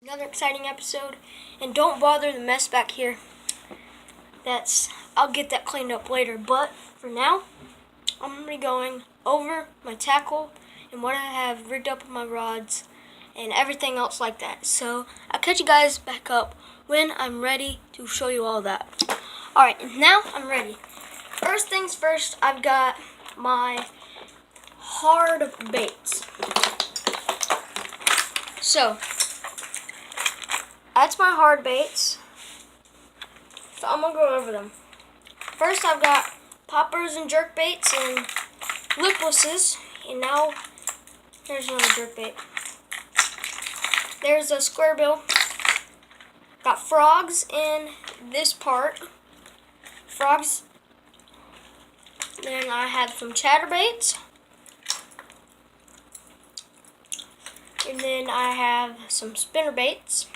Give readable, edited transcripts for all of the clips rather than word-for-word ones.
Another exciting episode, and don't bother the mess back here. I'll get that cleaned up later, but for now, I'm going to be going over my tackle and what I have rigged up with my rods and everything else like that. So I'll catch you guys back up when I'm ready to show you all that. Alright, now I'm ready. First things first, I've got my hard baits. So that's my hard baits. So I'm going to go over them. First I've got poppers and jerk baits and liplesses. And now there's another jerk bait. There's a square bill. Got frogs in this part. Frogs. Then I have some chatterbaits. And then I have some spinnerbaits.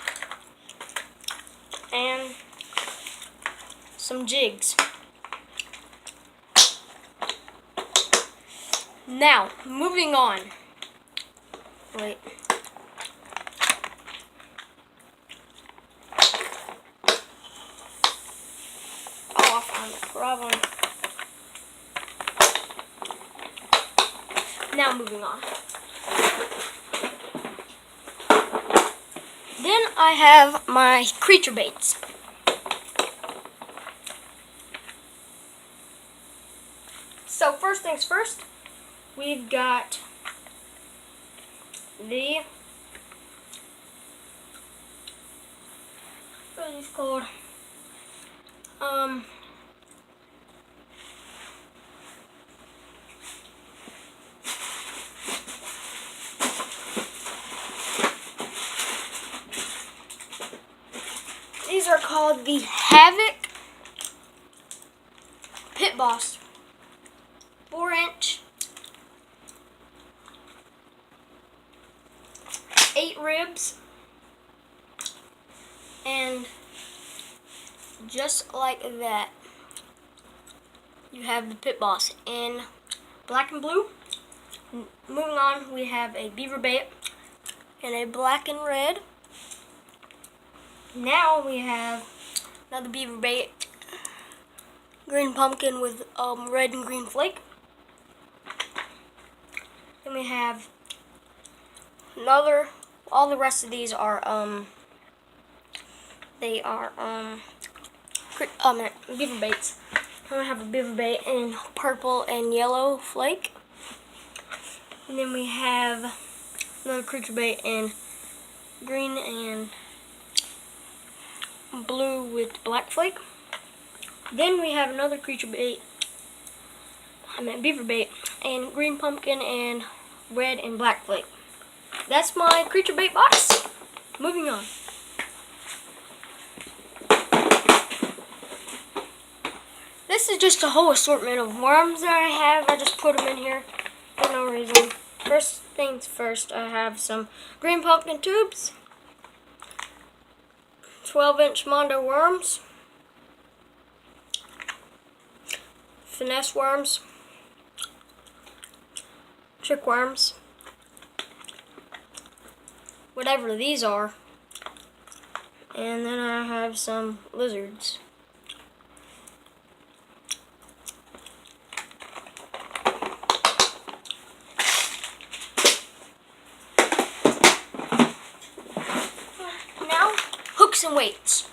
And some jigs. Now, moving on. Wait. Oh, I found the problem. Now, moving on. Then I have my creature baits. So first things first, we've got what are these called? These are called the Havoc Pit Boss 4-inch 8 ribs, and just like that, you have the Pit Boss in black and blue. Moving on, we have a beaver bait in a black and red. Now we have another beaver bait, green pumpkin with red and green flake. Then we have all the rest of these are beaver baits. I have a beaver bait in purple and yellow flake. And then we have another creature bait in green and blue with black flake. Then we have another creature bait, beaver bait, in green pumpkin and red and black flake. That's my creature bait box. Moving on. This is just a whole assortment of worms that I have. I just put them in here for no reason. First things first, I have some green pumpkin tubes, 12-inch Mondo worms, finesse worms, trick worms, whatever these are, and then I have some lizards. Now, hooks and weights.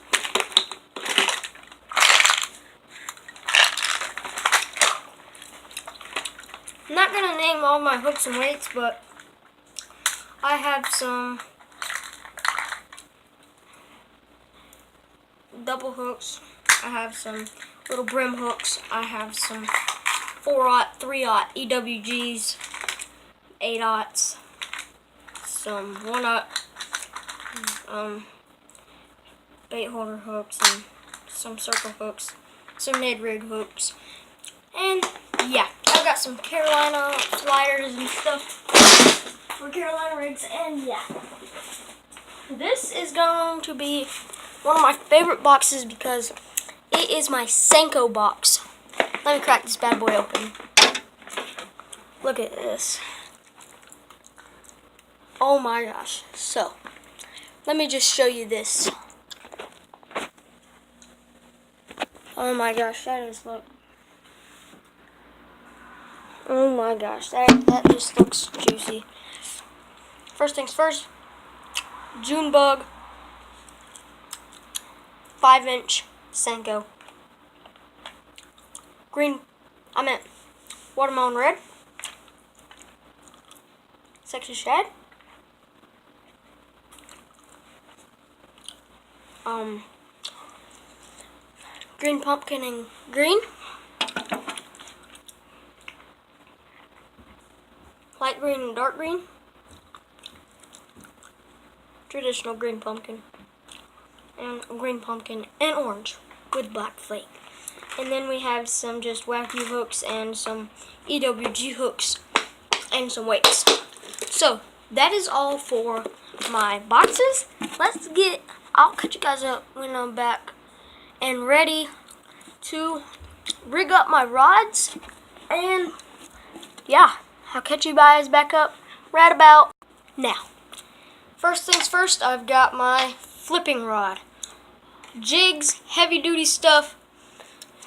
I'm not going to name all my hooks and weights, but I have some double hooks. I have some little brim hooks. I have some 4-aught, 3-aught EWGs, 8-aughts, some 1-aught bait holder hooks, and some circle hooks, some Ned rig hooks, and yeah, I've got some Carolina sliders and stuff for Carolina rigs, and yeah. This is going to be one of my favorite boxes because it is my Senko box. Let me crack this bad boy open. Look at this. Oh my gosh. So, let me just show you this. Oh my gosh, that is look. Oh my gosh, that just looks juicy. First things first, Junebug 5-inch Senko. Watermelon red. Section shad. Green pumpkin and green. Light green and dark green. Traditional green pumpkin. And green pumpkin and orange with black flake. And then we have some just wacky hooks and some EWG hooks and some weights. So that is all for my boxes. I'll catch you guys up when I'm back and ready to rig up my rods. And yeah, I'll catch you guys back up right about now. First things first, I've got my flipping rod. Jigs, heavy duty stuff.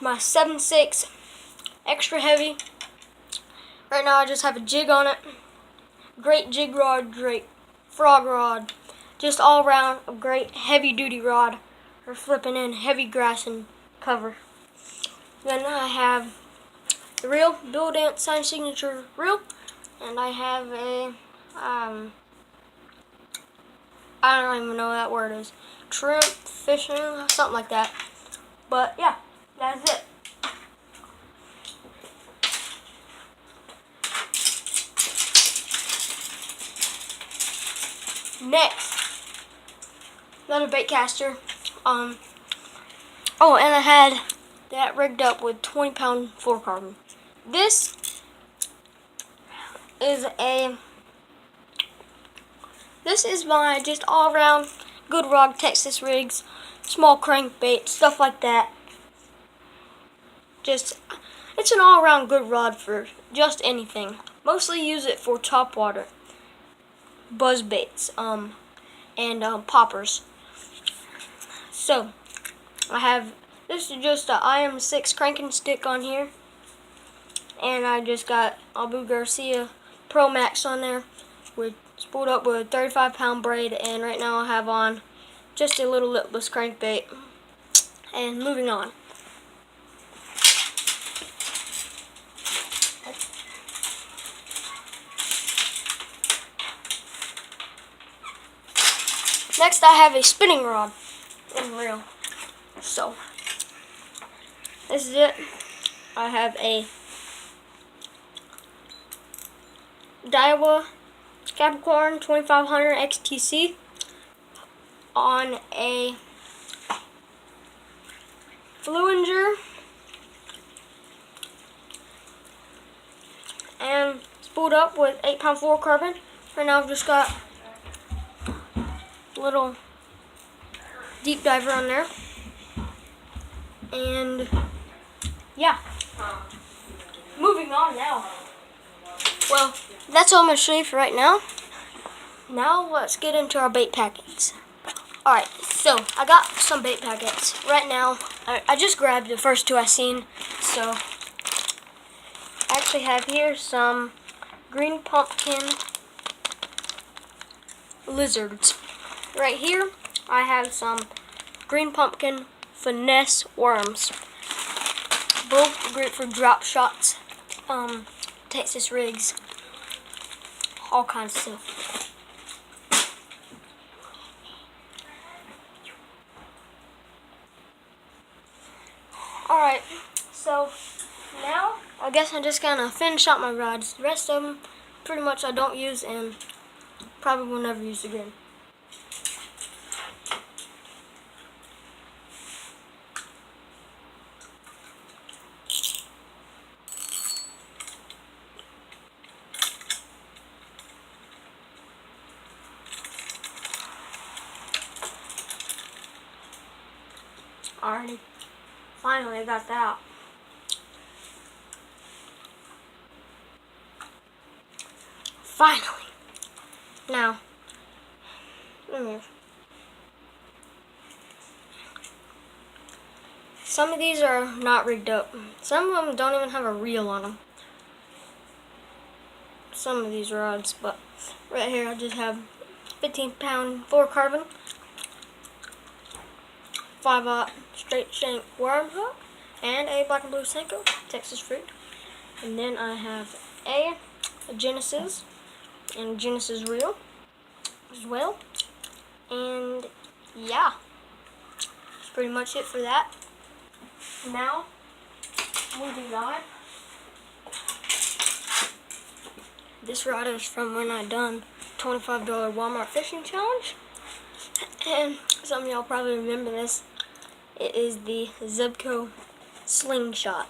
My 7/6 extra heavy. Right now I just have a jig on it. Great jig rod, great frog rod. Just all around a great heavy duty rod for flipping in heavy grass and cover. Then I have the reel, Bill Dance Sign Signature reel. And I have a, I don't even know what that word is. Shrimp, fishing, something like that. But yeah, that's it. Next, another bait caster. Oh, and I had that rigged up with 20-pound fluorocarbon. This is my just all-around good rod Texas rigs, small crankbait, stuff like that. It's an all-around good rod for just anything. Mostly use it for topwater, buzz baits, and poppers. So this is just a IM6 cranking stick on here, and I just got Abu Garcia Pro Max on there, spooled up with a 35-pound braid, and right now I have on just a little lipless crankbait. And moving on. Next I have a spinning rod and reel. So this is it. I have a Daiwa Capricorn 2500 XTC on a Fluinger and spooled up with 8-pound fluorocarbon. Right now I've just got a little deep diver on there. And yeah, moving on now. Well, that's all I'm going to show you for right now. Now let's get into our bait packets. Alright, so I got some bait packets. Right now, I just grabbed the first two I seen. So I actually have here some green pumpkin lizards. Right here, I have some green pumpkin finesse worms. Both great for drop shots, Texas rigs, all kinds of stuff. Alright, so now I guess I'm just gonna finish out my rods. The rest of them pretty much I don't use and probably will never use again. Alrighty, finally I got that. Finally. Now, Some of these are not rigged up. Some of them don't even have a reel on them. Some of these rods, but right here I just have 15-pound fluorocarbon, 5/0 straight shank worm hook, and a black and blue Senko Texas fruit. And then I have a Genesis and Genesis reel as well. And yeah, that's pretty much it for that. Now, moving on. This rod is from when I done $25 Walmart fishing challenge. And some of y'all probably remember this. It is the Zebco Slingshot.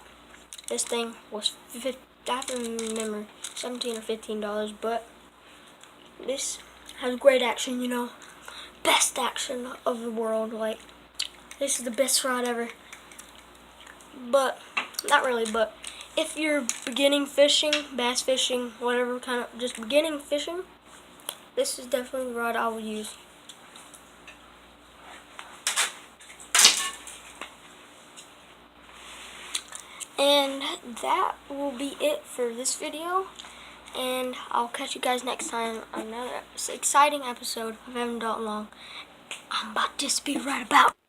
This thing was I have to remember $17 or $15, but this has great action, you know. Best action of the world. Like, this is the best rod ever. But not really, but if you're beginning fishing, bass fishing, whatever kind of just beginning fishing, this is definitely the rod I will use. And that will be it for this video. And I'll catch you guys next time on another exciting episode of Evan Dalton Long. I'm about to be right about.